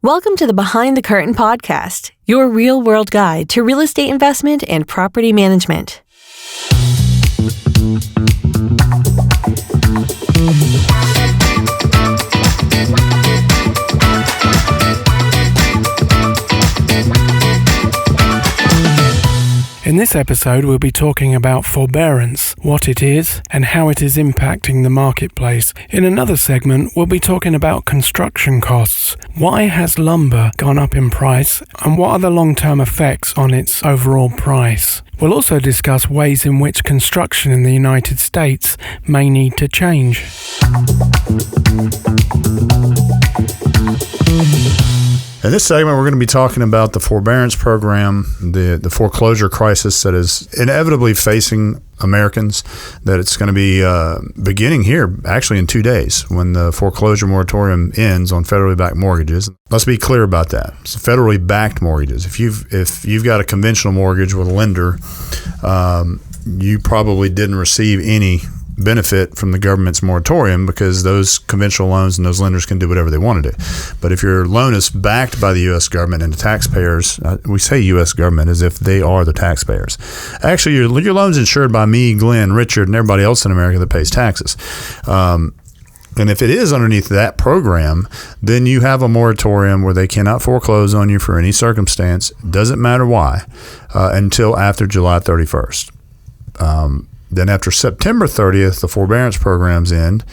Welcome to the Behind the Curtain podcast, your real-world guide to real estate investment and property management. In this episode, we'll be talking about forbearance, what it is, and how it is impacting the marketplace. In another segment, we'll be talking about construction costs. Why has lumber gone up in price, and what are the long-term effects on its overall price? We'll also discuss ways in which construction in the United States may need to change. In this segment, we're going to be talking about the forbearance program, the foreclosure crisis that is inevitably facing Americans, that it's going to be beginning here actually in 2 days when the foreclosure moratorium ends on federally backed mortgages. Let's be clear about that. It's federally backed mortgages. If you've got a conventional mortgage with a lender, you probably didn't receive any benefit from the government's moratorium because those conventional loans and those lenders can do whatever they want to do. But if your loan is backed by the U.S. government and the taxpayers, we say U.S. government as if they are the taxpayers. Actually, your loan's insured by me, Glenn, Richard, and everybody else in America that pays taxes. And if it is underneath that program, then you have a moratorium where they cannot foreclose on you for any circumstance, doesn't matter why, until after July 31st. Then after September 30th, the forbearance programs end,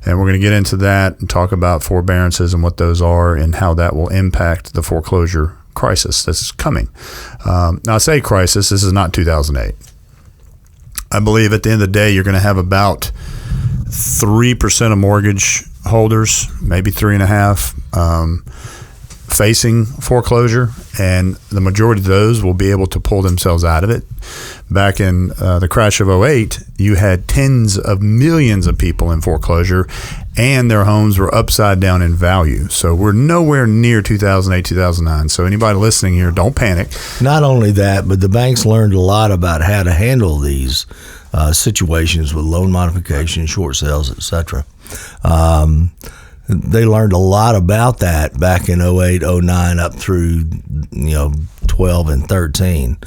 and we're going to get into that and talk about forbearances and what those are and how that will impact the foreclosure crisis that's coming. Now, I say crisis, this is not 2008. I believe at the end of the day, you're going to have about 3% of mortgage holders, maybe 3.5%, facing foreclosure, and the majority of those will be able to pull themselves out of it. Back in the crash of 2008, you had tens of millions of people in foreclosure, and their homes were upside down in value. So we're nowhere near 2008, 2009. So anybody listening here, don't panic. Not only that, but the banks learned a lot about how to handle these situations with loan modification, short sales, etc. They learned a lot about that back in 2008, 2009 up through 12 and 13.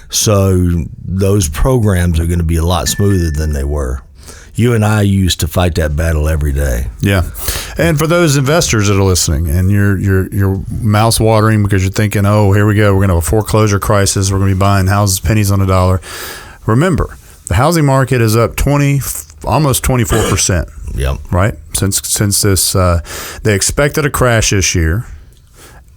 So those programs are going to be a lot smoother than they were. You and I used to fight that battle every day. Yeah. And for those investors that are listening and you're mouth watering because you're thinking, oh, here we go, we're going to have a foreclosure crisis, we're going to be buying houses pennies on the dollar. Remember, the housing market is up almost 24%. Yep. Right? Since this, they expected a crash this year.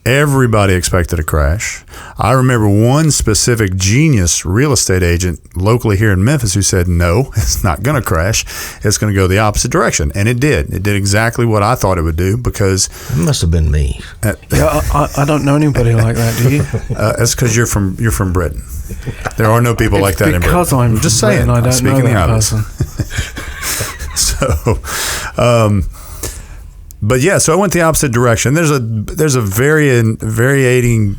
Everybody expected a crash. I remember one specific genius real estate agent locally here in Memphis who said, no, it's not going to crash. It's going to go the opposite direction. And it did. It did exactly what I thought it would do because... It must have been me. I don't know anybody like that, do you? That's because you're from Britain. There are no people like that in Britain. Because I'm just saying. I don't know that person. But yeah, so I went the opposite direction. There's a varying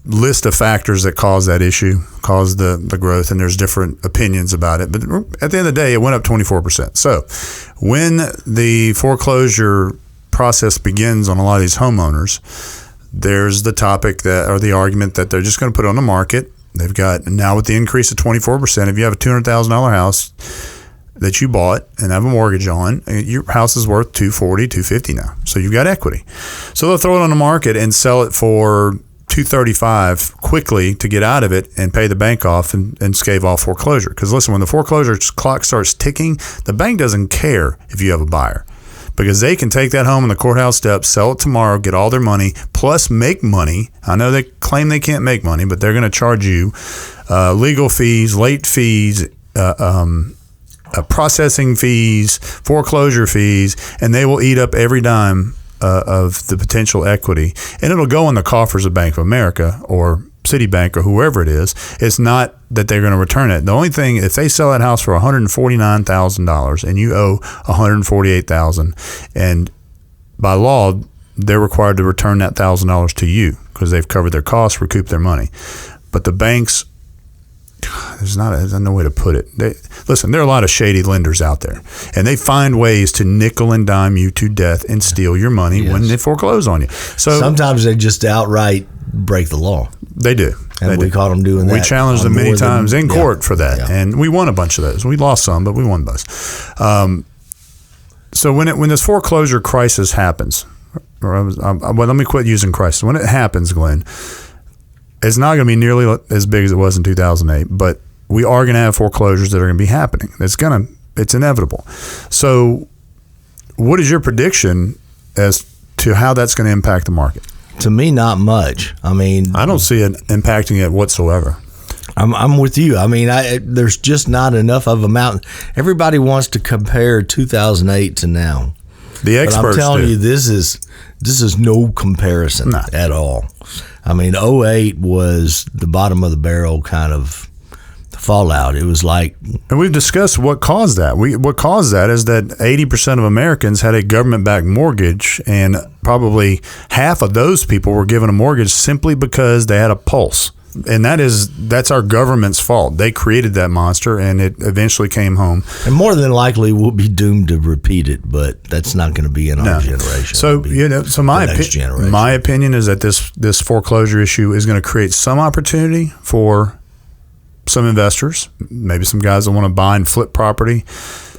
list of factors that cause that issue, cause the growth, and there's different opinions about it. But at the end of the day, it went up 24%. So when the foreclosure process begins on a lot of these homeowners, there's the topic or the argument that they're just going to put it on the market. They've got, now with the increase of 24%, if you have a $200,000 house that you bought and have a mortgage on, your house is worth $240,000, $250,000 now. So you've got equity. So they'll throw it on the market and sell it for $235,000 quickly to get out of it and pay the bank off and stave off foreclosure. Because listen, when the foreclosure clock starts ticking, the bank doesn't care if you have a buyer, because they can take that home on the courthouse steps, sell it tomorrow, get all their money, plus make money. I know they claim they can't make money, but they're going to charge you legal fees, late fees, processing fees, foreclosure fees, and they will eat up every dime of the potential equity. And it'll go in the coffers of Bank of America or Citibank or whoever it is. It's not that they're going to return it. The only thing, if they sell that house for $149,000 and you owe $148,000, and by law, they're required to return that $1,000 to you because they've covered their costs, recouped their money. But the banks there's no way to put it. Listen, there are a lot of shady lenders out there, and they find ways to nickel and dime you to death and steal your money when they foreclose on you. So sometimes they just outright break the law. They do. And we caught them doing that. We challenged them many times in court for that, and we won a bunch of those. We lost some, but we won those. So when this foreclosure crisis happens, let me quit using crisis. When it happens, Glenn, it's not going to be nearly as big as it was in 2008, but we are going to have foreclosures that are going to be happening. It's inevitable. So what is your prediction as to how that's going to impact the market? To me, not much. I mean, I don't see it impacting it whatsoever. I'm with you. I mean, there's just not enough of a mountain. Everybody wants to compare 2008 to now. The experts but I'm telling do. you, this is no comparison at all. I mean, 2008 was the bottom of the barrel kind of fallout. It was like, and we've discussed what caused that. What caused that is that 80% of Americans had a government-backed mortgage, and probably half of those people were given a mortgage simply because they had a pulse. And that's our government's fault. They created that monster, and it eventually came home. And more than likely, we'll be doomed to repeat it, but that's not going to be in our generation. So my opinion is that this foreclosure issue is going to create some opportunity for some investors, maybe some guys that want to buy and flip property.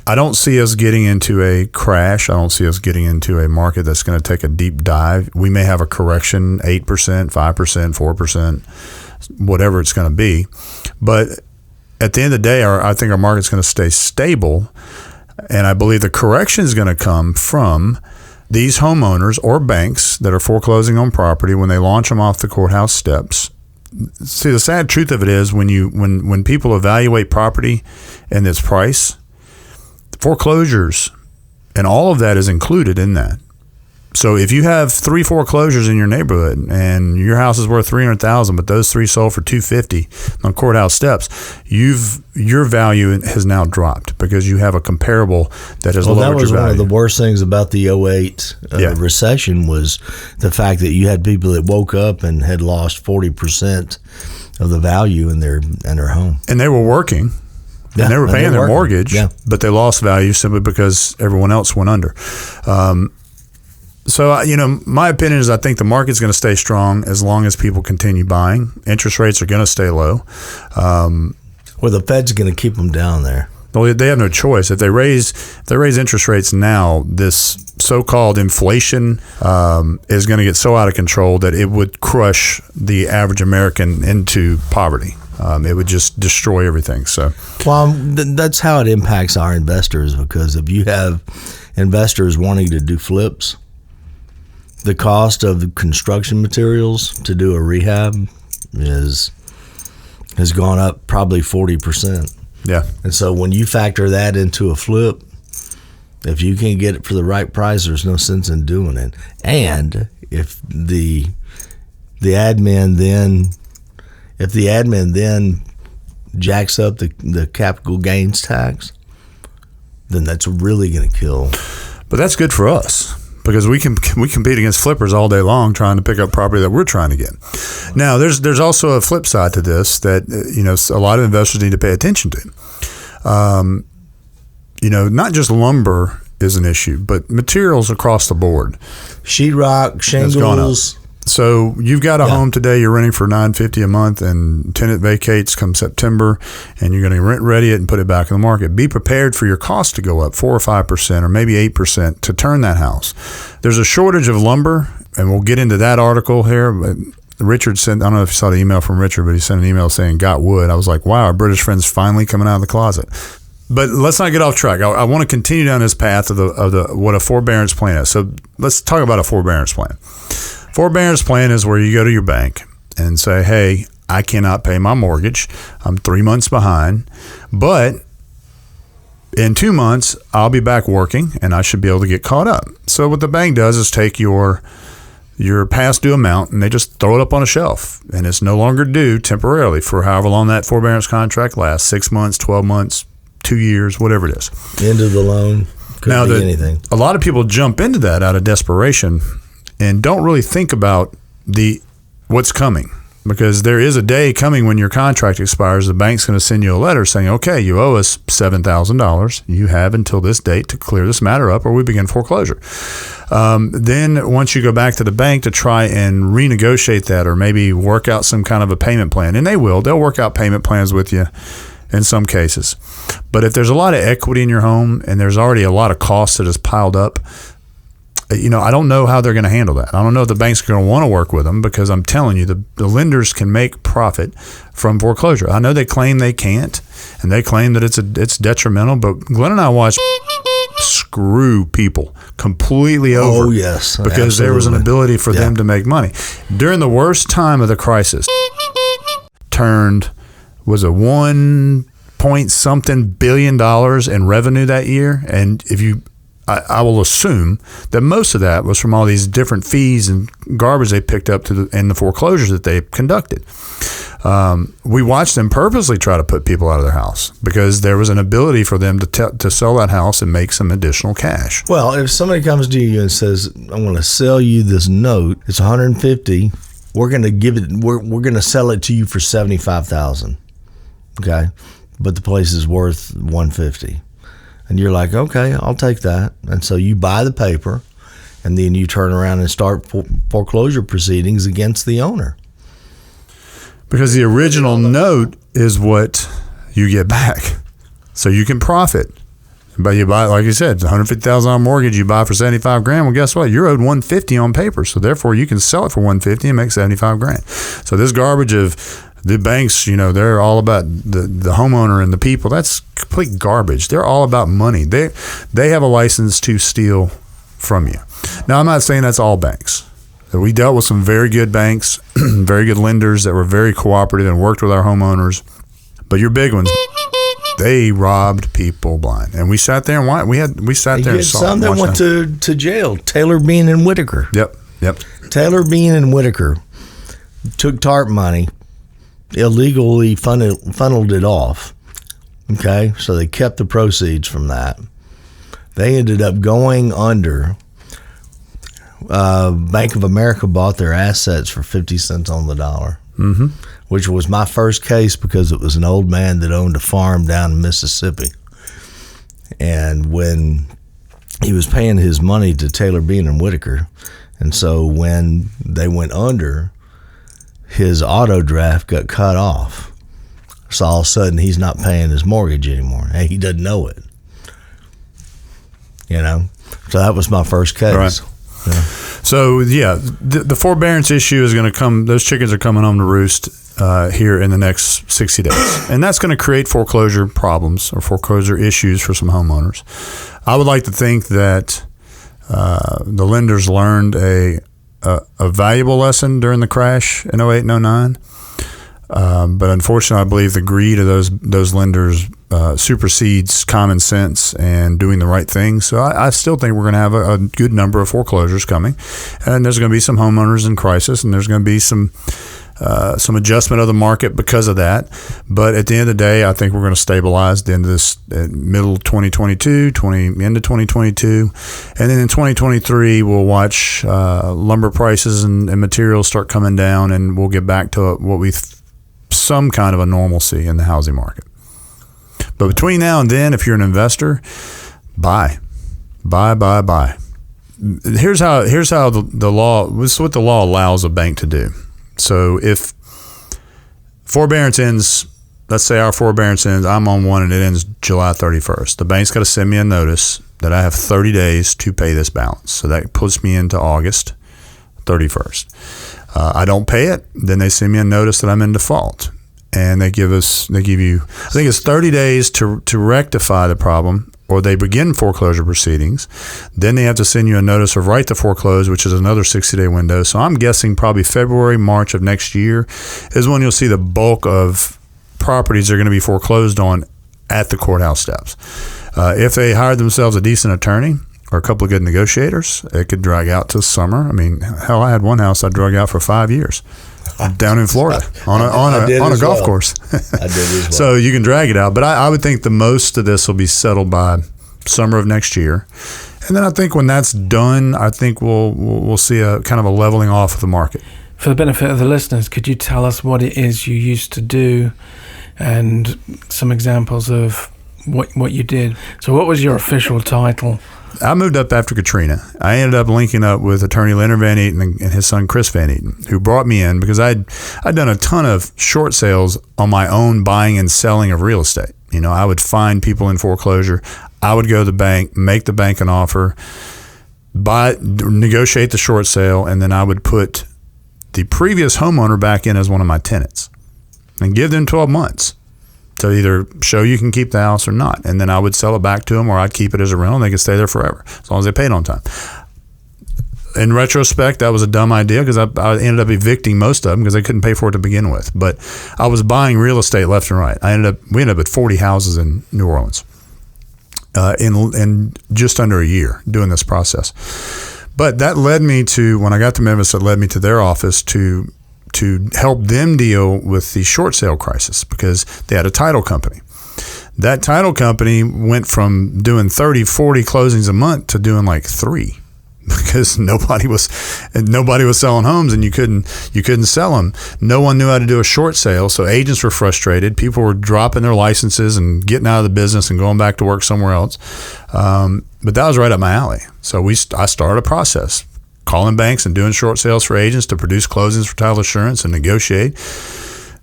I don't see us getting into a crash. I don't see us getting into a market that's going to take a deep dive. We may have a correction, 8%, 5%, 4%. Whatever it's going to be. But at the end of the day, I think our market's going to stay stable, and I believe the correction is going to come from these homeowners or banks that are foreclosing on property when they launch them off the courthouse steps. See, the sad truth of it is when people evaluate property and its price, foreclosures and all of that is included in that. So if you have 3 foreclosures in your neighborhood and your house is worth $300,000, but those 3 sold for $250 on courthouse steps, your value has now dropped because you have a comparable that has lowered your value. That was one of the worst things about the 2008 recession was the fact that you had people that woke up and had lost 40% of the value in their home, and they were working. And they were paying their mortgage, but they lost value simply because everyone else went under. So, my opinion is I think the market's going to stay strong as long as people continue buying. Interest rates are going to stay low. Well, the Fed's going to keep them down there. Well, they have no choice. If they raise interest rates now, this so-called inflation is going to get so out of control that it would crush the average American into poverty. It would just destroy everything. So, that's how it impacts our investors, because if you have investors wanting to do flips, the cost of the construction materials to do a rehab has gone up probably 40%. Yeah. And so when you factor that into a flip, if you can't get it for the right price, there's no sense in doing it. And if the admin then jacks up the capital gains tax, then that's really going to kill. But that's good for us, because we compete against flippers all day long trying to pick up property that we're trying to get. Now, there's also a flip side to this that a lot of investors need to pay attention to. Not just lumber is an issue, but materials across the board. Sheetrock, shingles. So you've got a home today you're renting for $950 a month, and tenant vacates come September, and you're going to rent ready it and put it back in the market. Be prepared for your cost to go up 4 or 5% or maybe 8% to turn that house. There's a shortage of lumber, and we'll get into that article here. But Richard sent, I don't know if you saw the email from Richard, but he sent an email saying got wood. I was like, wow, our British friend's finally coming out of the closet. But let's not get off track. I want to continue down this path of what a forbearance plan is. So let's talk about a forbearance plan. Forbearance plan is where you go to your bank and say, hey, I cannot pay my mortgage. I'm 3 months behind, but in 2 months, I'll be back working and I should be able to get caught up. So what the bank does is take your past due amount and they just throw it up on a shelf, and it's no longer due temporarily for however long that forbearance contract lasts, 6 months, 12 months, 2 years, whatever it is. End of the loan. Could be anything. A lot of people jump into that out of desperation and don't really think about what's coming. because there is a day coming when your contract expires. The bank's going to send you a letter saying, okay, you owe us $7,000. You have until this date to clear this matter up or we begin foreclosure. Then once you go back to the bank to try and renegotiate that or maybe work out some kind of a payment plan, and they'll work out payment plans with you in some cases. But if there's a lot of equity in your home and there's already a lot of costs that is piled up, I don't know how they're going to handle that. I don't know if the banks are going to want to work with them, because I'm telling you, the lenders can make profit from foreclosure. I know they claim they can't, and they claim that it's detrimental, but Glenn and I watched screw people completely over. Oh, yes. Because Absolutely. there was an ability for them to make money. During the worst time of the crisis, was a 1 point something $billion in revenue that year. And I will assume that most of that was from all these different fees and garbage they picked up in the foreclosures that they conducted. We watched them purposely try to put people out of their house because there was an ability for them to sell that house and make some additional cash. Well, if somebody comes to you and says, "I'm going to sell you this note. It's $150. We're going to give it. We're going to sell it to you for $75,000. Okay, but the place is worth $150." And you're like, okay, I'll take that. And so you buy the paper, and then you turn around and start foreclosure proceedings against the owner. Because the original note is what you get back. So you can profit. But you buy, like you said, $150,000 mortgage, you buy for $75,000. Well, guess what? You're owed $150 on paper. So therefore you can sell it for $150 and make $75,000. So this garbage of the banks, they're all about the homeowner and the people. That's complete garbage. They're all about money. They have a license to steal from you. Now, I'm not saying that's all banks. We dealt with some very good banks, very good lenders that were very cooperative and worked with our homeowners. But your big ones, they robbed people blind. And we sat there and we sat there and saw some that went to jail. Taylor Bean and Whitaker. Yep. Taylor Bean and Whitaker took TARP money, illegally funneled it off. Okay, so they kept the proceeds from that. They ended up going under. Bank of America bought their assets for 50 cents on the dollar, which was my first case because it was an old man that owned a farm down in Mississippi. And when he was paying his money to Taylor Bean and Whitaker, and so when they went under, his auto draft got cut off. So all of a sudden, he's not paying his mortgage anymore. And he doesn't know it. So that was my first case. Right. Yeah. So, the forbearance issue is going to come. Those chickens are coming home to roost here in the next 60 days. And that's going to create foreclosure problems or foreclosure issues for some homeowners. I would like to think that the lenders learned a valuable lesson during the crash in 08 and 09. But unfortunately, I believe the greed of those lenders supersedes common sense and doing the right thing. So I still think we're going to have a good number of foreclosures coming, and there's going to be some homeowners in crisis, and there's going to be some adjustment of the market because of that. But at the end of the day, I think we're going to stabilize at the end of this middle 2022, into 2022. And then in 2023, we'll watch lumber prices and materials start coming down, and we'll get back to some kind of a normalcy in the housing market. But between now and then, if you're an investor, buy. Here's how the law. This is what the law allows a bank to do. So if forbearance ends, let's say our forbearance ends, I'm on one and it ends July 31st. The bank's got to send me a notice that I have 30 days to pay this balance. So that puts me into August 31st. I don't pay it, then they send me a notice that I'm in default. And they give you, I think it's 30 days to rectify the problem, or they begin foreclosure proceedings. Then they have to send you a notice of right to foreclose, which is another 60-day window. So I'm guessing probably February, March of next year is when you'll see the bulk of properties that are going to be foreclosed on at the courthouse steps. If they hired themselves a decent attorney or a couple of good negotiators, it could drag out to summer. I mean, hell, I had one house I drug out for 5 years. Down in Florida on a golf course. I did as well. So you can drag it out, but I would think the most of this will be settled by summer of next year, and then I think when that's done, I think we'll see a kind of a leveling off of the market. For the benefit of the listeners, could you tell us what it is you used to do and some examples of what you did? So what was your official title? I moved up after Katrina. I ended up linking up with attorney Leonard Van Eaton and his son Chris Van Eaton, who brought me in because I'd done a ton of short sales on my own buying and selling of real estate. You know, I would find people in foreclosure. I would go to the bank, make the bank an offer, negotiate the short sale, and then I would put the previous homeowner back in as one of my tenants and give them 12 months to either show you can keep the house or not. And then I would sell it back to them, or I'd keep it as a rental and they could stay there forever as long as they paid on time. In retrospect, that was a dumb idea because I ended up evicting most of them because they couldn't pay for it to begin with. But I was buying real estate left and right. We ended up at 40 houses in New Orleans in just under a year doing this process. But that led me to, when I got to Memphis, it led me to their office to help them deal with the short sale crisis because they had a title company. That title company went from doing 30, 40 closings a month to doing like 3 because nobody was selling homes and you couldn't sell them. No one knew how to do a short sale, so agents were frustrated. People were dropping their licenses and getting out of the business and going back to work somewhere else. But that was right up my alley. So I started a process, calling banks and doing short sales for agents to produce closings for title assurance and negotiate.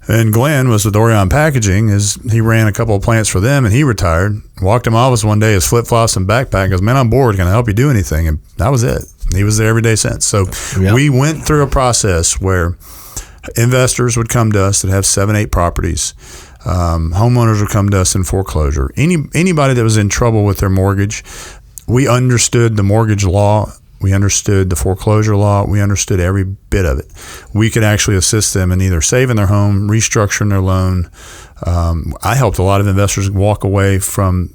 And Glenn was with Orion Packaging. He ran a couple of plants for them, and he retired. Walked in my office one day, his flip-flops and backpack. Goes, man, I'm bored. Can I help you do anything? And that was it. He was there every day since. So We went through a process where investors would come to us that have 7, 8 properties. Homeowners would come to us in foreclosure. Anybody that was in trouble with their mortgage, we understood the mortgage law. We understood the foreclosure law. We understood every bit of it. We could actually assist them in either saving their home, restructuring their loan. I helped a lot of investors walk away from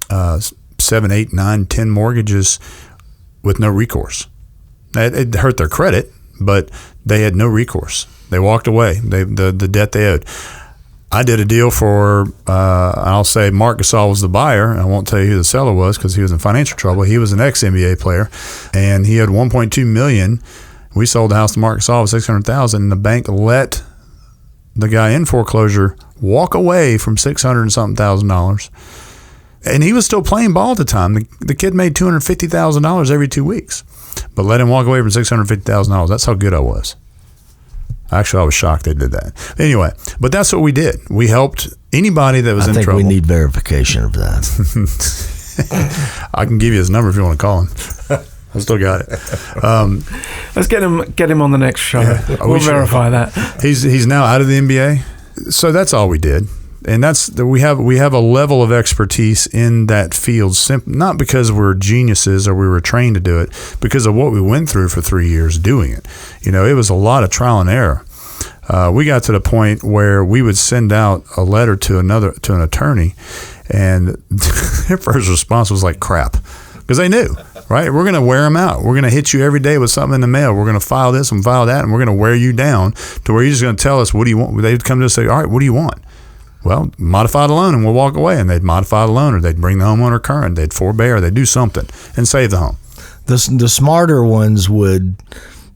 7, 8, 9, 10 mortgages with no recourse. It hurt their credit, but they had no recourse. They walked away. The debt they owed. I did a deal for, I'll say Mark Gasol was the buyer. I won't tell you who the seller was because he was in financial trouble. He was an ex-NBA player, and he had $1.2 million. We sold the house to Mark Gasol for $600,000, and the bank let the guy in foreclosure walk away from $600 and something thousand. And he was still playing ball at the time. The kid made $250,000 every 2 weeks, but let him walk away from $650,000. That's how good I was. Actually, I was shocked they did that. Anyway, but that's what we did. We helped anybody that was in trouble. I think we need verification of that. I can give you his number if you want to call him. I still got it. Let's get him on the next show. Yeah, we'll verify that. He's now out of the NBA. So that's all we did. And we have a level of expertise in that field, not because we're geniuses or we were trained to do it, because of what we went through for 3 years doing it. You know, it was a lot of trial and error. We got to the point where we would send out a letter to an attorney, and their first response was like crap, because they knew, right? We're going to wear them out. We're going to hit you every day with something in the mail. We're going to file this and file that, and we're going to wear you down to where you're just going to tell us, what do you want? They'd come to us and say, all right, what do you want? Well, modify the loan and we'll walk away. And they'd modify the loan, or they'd bring the homeowner current, they'd forbear, they'd do something and save the home. The smarter ones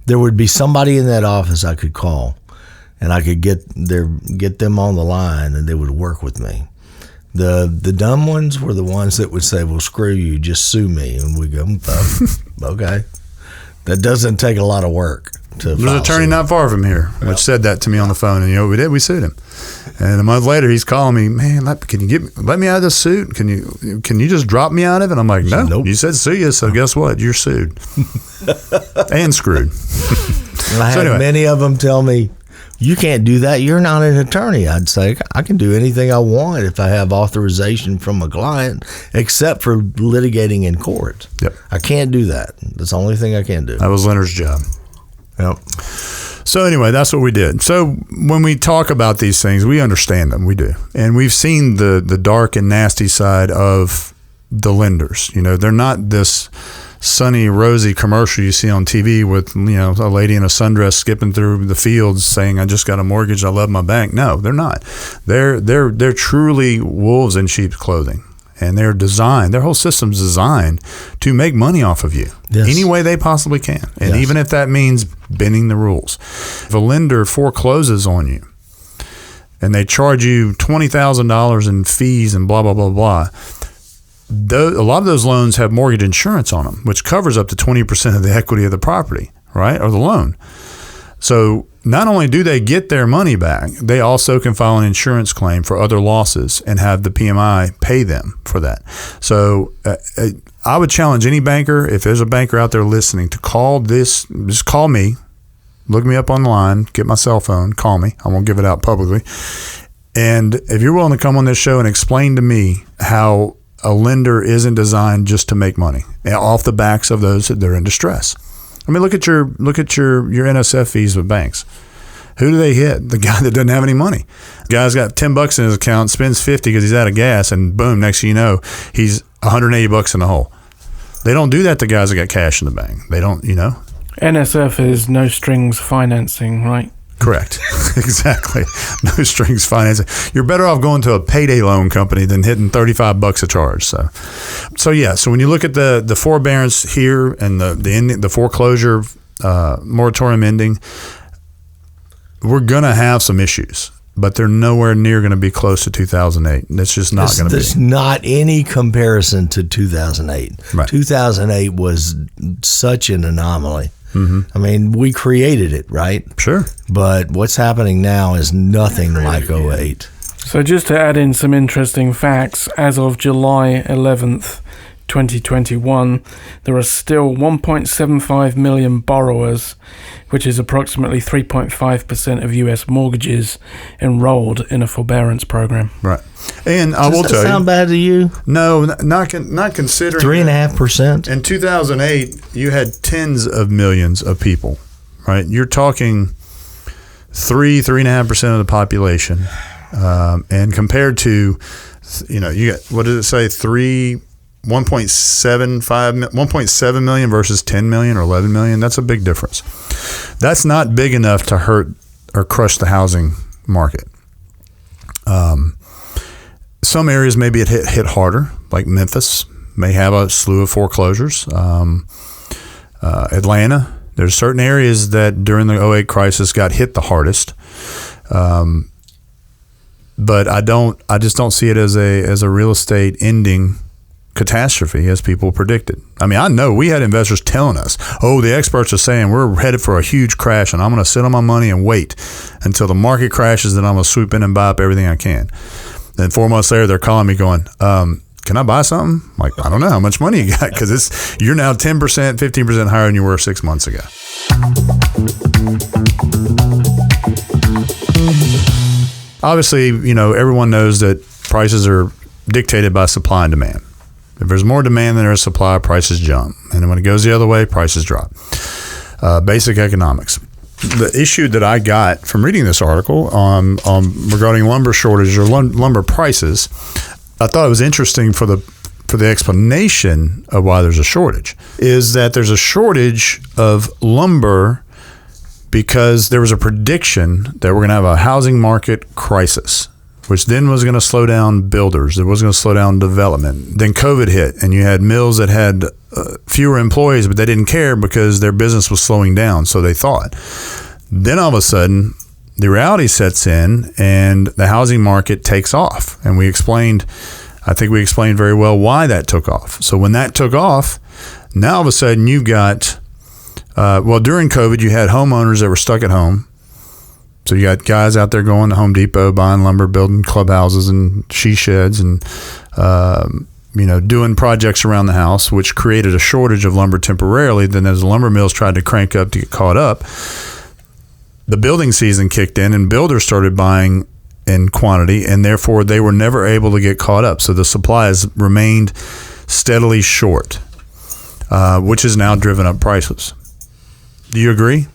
there would be somebody in that office I could call, and I could get them on the line, and they would work with me. The dumb ones were the ones that would say, well, screw you, just sue me. And we go, okay. That doesn't take a lot of work. There's an attorney not far from here, which said that to me on the phone, and you know what we did? We sued him. And a month later, he's calling me, man, can you let me out of this suit? Can you just drop me out of it? I'm like, no, nope. You said sue you, so guess what? You're sued and screwed. And I had many of them tell me, you can't do that. You're not an attorney. I'd say, I can do anything I want if I have authorization from a client, except for litigating in court. Yep. I can't do that. That's the only thing I can do. That was Leonard's job. Yep. So anyway, that's what we did. So when we talk about these things, we understand them. We do. And we've seen the dark and nasty side of the lenders. You know, they're not this sunny, rosy commercial you see on TV with, you know, a lady in a sundress skipping through the fields saying, I just got a mortgage, I love my bank. No, they're not. They're truly wolves in sheep's clothing. And their whole system's designed to make money off of you any way they possibly can. And even if that means bending the rules. If a lender forecloses on you and they charge you $20,000 in fees and blah, blah, blah, blah, a lot of those loans have mortgage insurance on them, which covers up to 20% of the equity of the property, right, or the loan. So not only do they get their money back, they also can file an insurance claim for other losses and have the PMI pay them for that. So I would challenge any banker, if there's a banker out there listening, to just call me, look me up online, get my cell phone, call me. I won't give it out publicly. And if you're willing to come on this show and explain to me how a lender isn't designed just to make money off the backs of those that are in distress. I mean, look at your NSF fees with banks. Who do they hit? The guy that doesn't have any money. The guy's got $10 in his account, spends $50 because he's out of gas, and boom, next thing you know, he's $180 in the hole. They don't do that to guys that got cash in the bank. They don't, NSF is no strings financing, right? Correct. Exactly. No strings financing. You're better off going to a payday loan company than hitting $35 a charge. So when you look at the forbearance here and the foreclosure moratorium ending, we're going to have some issues, but they're nowhere near going to be close to 2008. It's just not going to be. There's not any comparison to 2008. Right. 2008 was such an anomaly. Mm-hmm. I mean, we created it, right? Sure. But what's happening now is nothing like 08. So just to add in some interesting facts, as of July 11th, 2021, there are still 1.75 million borrowers, which is approximately 3.5% of U.S. mortgages, enrolled in a forbearance program. Right. And I will tell you. Does that sound bad to you? No, not considering. 3.5%? In 2008, you had tens of millions of people, right? You're talking 3.5% of the population. And compared to, you got, what does it say, 1.7 million versus 10 million or 11 million. That's a big difference. That's not big enough to hurt or crush the housing market. Some areas maybe it hit harder, like Memphis may have a slew of foreclosures. Atlanta, there's certain areas that during the 08 crisis got hit the hardest. But I just don't see it as a real estate ending catastrophe as people predicted. I mean, I know we had investors telling us, the experts are saying we're headed for a huge crash and I'm going to sit on my money and wait until the market crashes, then I'm going to swoop in and buy up everything I can. Then 4 months later, they're calling me going, can I buy something? I'm like, I don't know how much money you got, because you're now 10%, 15% higher than you were 6 months ago. Obviously, everyone knows that prices are dictated by supply and demand. If there's more demand than there is supply, prices jump. And when it goes the other way, prices drop. Basic economics. The issue that I got from reading this article regarding lumber shortage or lumber prices, I thought it was interesting for the explanation of why there's a shortage, is that there's a shortage of lumber because there was a prediction that we're going to have a housing market crisis, which then was going to slow down builders. It was going to slow down development. Then COVID hit, and you had mills that had fewer employees, but they didn't care because their business was slowing down, so they thought. Then all of a sudden, the reality sets in, and the housing market takes off. And I think we explained very well why that took off. So when that took off, now all of a sudden you've got, during COVID, you had homeowners that were stuck at home. So you got guys out there going to Home Depot, buying lumber, building clubhouses and she sheds and, doing projects around the house, which created a shortage of lumber temporarily. Then as the lumber mills tried to crank up to get caught up, the building season kicked in and builders started buying in quantity, and therefore they were never able to get caught up. So the supply has remained steadily short, which has now driven up prices. Do you agree?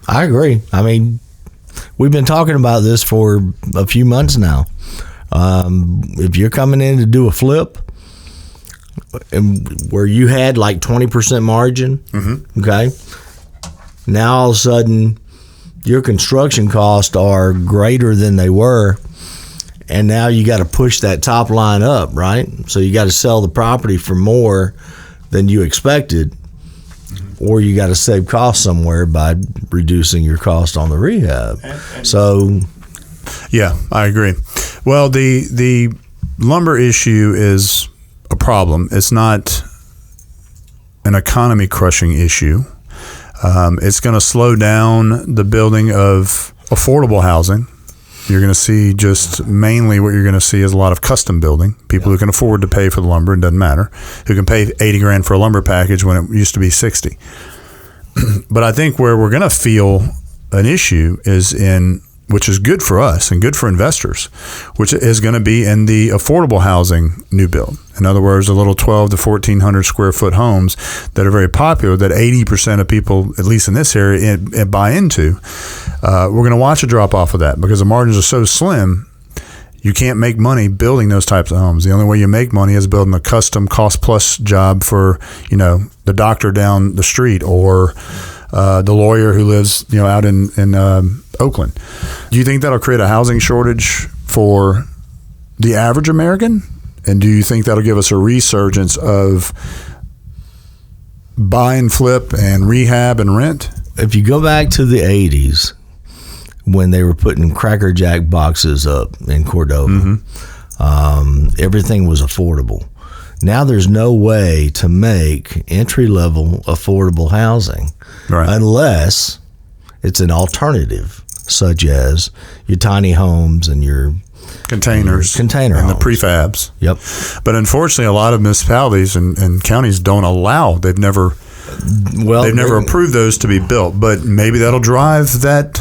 I agree. I mean, we've been talking about this for a few months now. If you're coming in to do a flip and where you had like 20% margin, mm-hmm. Okay, now all of a sudden your construction costs are greater than they were, And now you got to push that top line up, right? So you got to sell the property for more than you expected, or you got to save costs somewhere by reducing your cost on the rehab. So, yeah, I agree. Well, the lumber issue is a problem. It's not an economy crushing issue. It's going to slow down the building of affordable housing. You're going to see mainly what you're going to see is a lot of custom building. People who can afford to pay for the lumber, it doesn't matter, who can pay $80,000 for a lumber package when it used to be 60. But I think where we're going to feel an issue is which is good for us and good for investors, which is going to be in the affordable housing new build. In other words, the little 12 to 1,400 square foot homes that are very popular, that 80% of people, at least in this area, buy into. We're going to watch a drop off of that because the margins are so slim. You can't make money building those types of homes. The only way you make money is building a custom cost plus job for, the doctor down the street or the lawyer who lives, out in Oakland. Do you think that'll create a housing shortage for the average American? And do you think that'll give us a resurgence of buy and flip and rehab and rent? If you go back to the 80s, when they were putting Cracker Jack boxes up in Cordova, everything was affordable. Now there's no way to make entry-level affordable housing unless it's an alternative, such as your tiny homes and your container and homes. The prefabs. Yep. But unfortunately, a lot of municipalities and counties don't allow. They've never approved those to be built. But maybe that'll drive that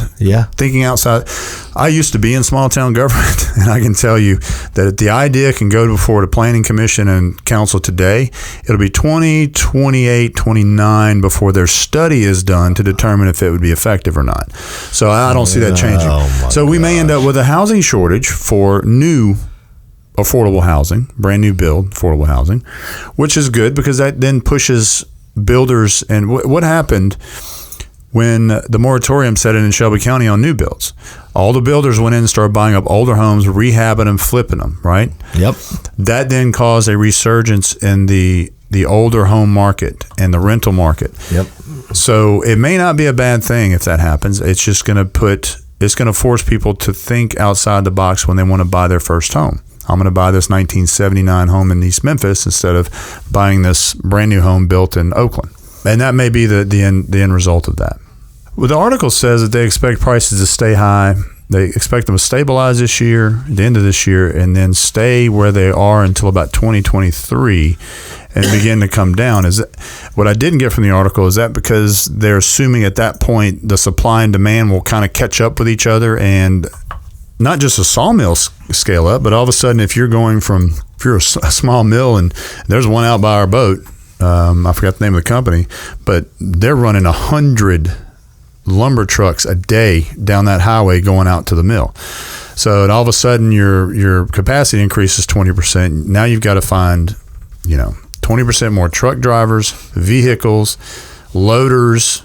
thinking outside. I used to be in small town government, and I can tell you that if the idea can go before the planning commission and council today, it'll be 2028, 29 before their study is done to determine if it would be effective or not. So I don't see that changing. So we may end up with a housing shortage for new affordable housing, brand new build affordable housing, which is good because that then pushes builders. And what happened when the moratorium set in Shelby County on new builds? All the builders went in and started buying up older homes, rehabbing them, flipping them, right? Yep. That then caused a resurgence in the older home market and the rental market. Yep. So it may not be a bad thing if that happens. It's just going to force people to think outside the box when they want to buy their first home. I'm going to buy this 1979 home in East Memphis instead of buying this brand new home built in Oakland. And that may be the end result of that. Well, the article says that they expect prices to stay high. They expect them to stabilize this year, at the end of this year, and then stay where they are until about 2023 and begin to come down. What I didn't get from the article is that because they're assuming at that point the supply and demand will kind of catch up with each other, and not just a sawmill scale up, but all of a sudden if you're a small mill and there's one out by our boat, I forgot the name of the company, but they're running 100 lumber trucks a day down that highway going out to the mill. So and all of a sudden your capacity increases 20%. Now you've got to find 20% more truck drivers, vehicles, loaders,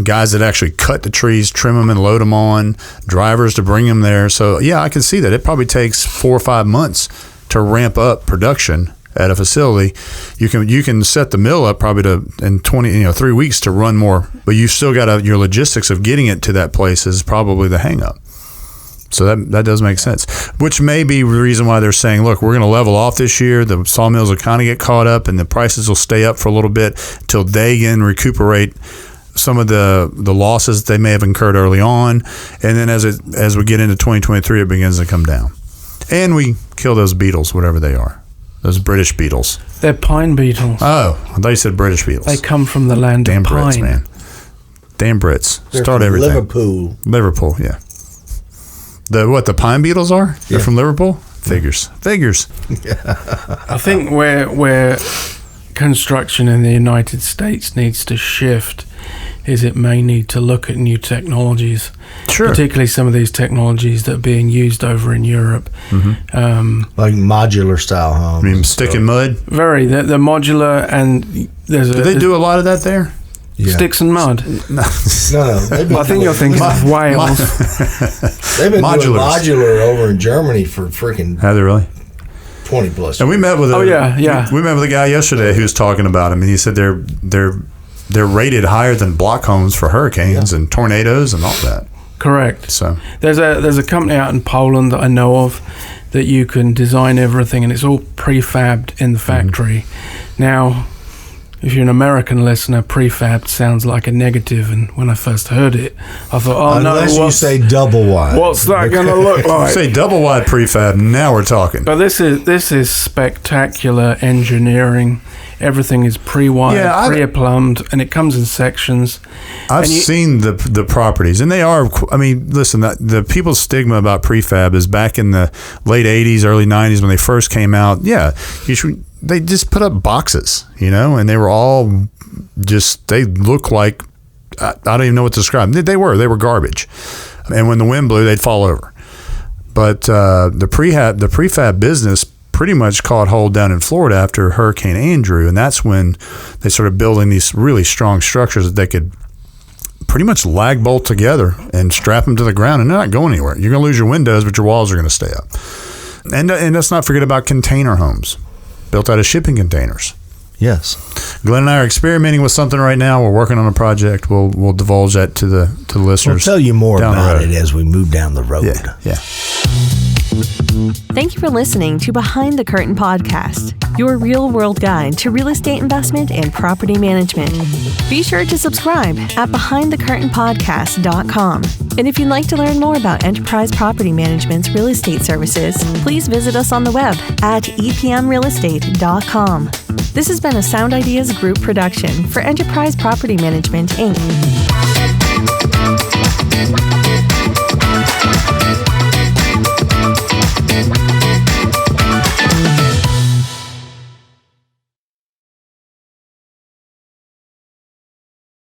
guys that actually cut the trees, trim them and load them on, drivers to bring them there. So yeah, I can see that it probably takes 4 or 5 months to ramp up production at a facility. You can set the mill up probably in 3 weeks to run more, but you still got your logistics of getting it to that place is probably the hang up. So that does make sense, which may be the reason why they're saying, look, we're going to level off this year. The sawmills will kind of get caught up and the prices will stay up for a little bit until they can recuperate some of the losses they may have incurred early on. And then as we get into 2023, it begins to come down. And we kill those beetles, whatever they are. Those British beetles. They're pine beetles. Oh, I thought you said British beetles. They come from the land of pine. Brits, man. Damn Brits. They're Start from everything. Liverpool, yeah. The pine beetles are? They're from Liverpool? Figures. I think where construction in the United States needs to shift is it may need to look at new technologies, particularly some of these technologies that are being used over in Europe. Like modular style homes. I mean, stick in mud? Very. They're modular, and do they do a lot of that there? Yeah. Sticks and mud. No. I think you're thinking of Wales. They've been doing modular over in Germany for freaking. Have they really? 20 plus. And we met with yeah. We met with a guy yesterday who was talking about him, and he said they're rated higher than block homes for hurricanes and tornadoes and all that. Correct. So there's a company out in Poland that I know of that you can design everything, and it's all prefabbed in the factory. Now, if you're an American listener, prefabbed sounds like a negative, and when I first heard it, I thought, unless you say double wide. What's that going to look like? Say double wide prefab. Now we're talking. But this is spectacular engineering. Everything is pre-wired, pre-plumbed, and it comes in sections. I've seen the properties, and they are. I mean, listen, the people's stigma about prefab is back in the late '80s, early '90s when they first came out. Yeah, they just put up boxes, and they were all they look like I don't even know what to describe. They were garbage, and when the wind blew, they'd fall over. But the prefab business pretty much caught hold down in Florida after Hurricane Andrew, and that's when they started building these really strong structures that they could pretty much lag bolt together and strap them to the ground, and they're not going anywhere. You're going to lose your windows, but your walls are going to stay up. And let's not forget about container homes built out of shipping containers. Yes. Glenn and I are experimenting with something right now. We're working on a project. We'll divulge that to the listeners. We'll tell you more about it as we move down the road. Yeah. Thank you for listening to Behind the Curtain podcast, your real-world guide to real estate investment and property management. Be sure to subscribe at BehindTheCurtainPodcast.com. And if you'd like to learn more about Enterprise Property Management's real estate services, please visit us on the web at epmrealestate.com. This has been a Sound Ideas Group production for Enterprise Property Management, Inc.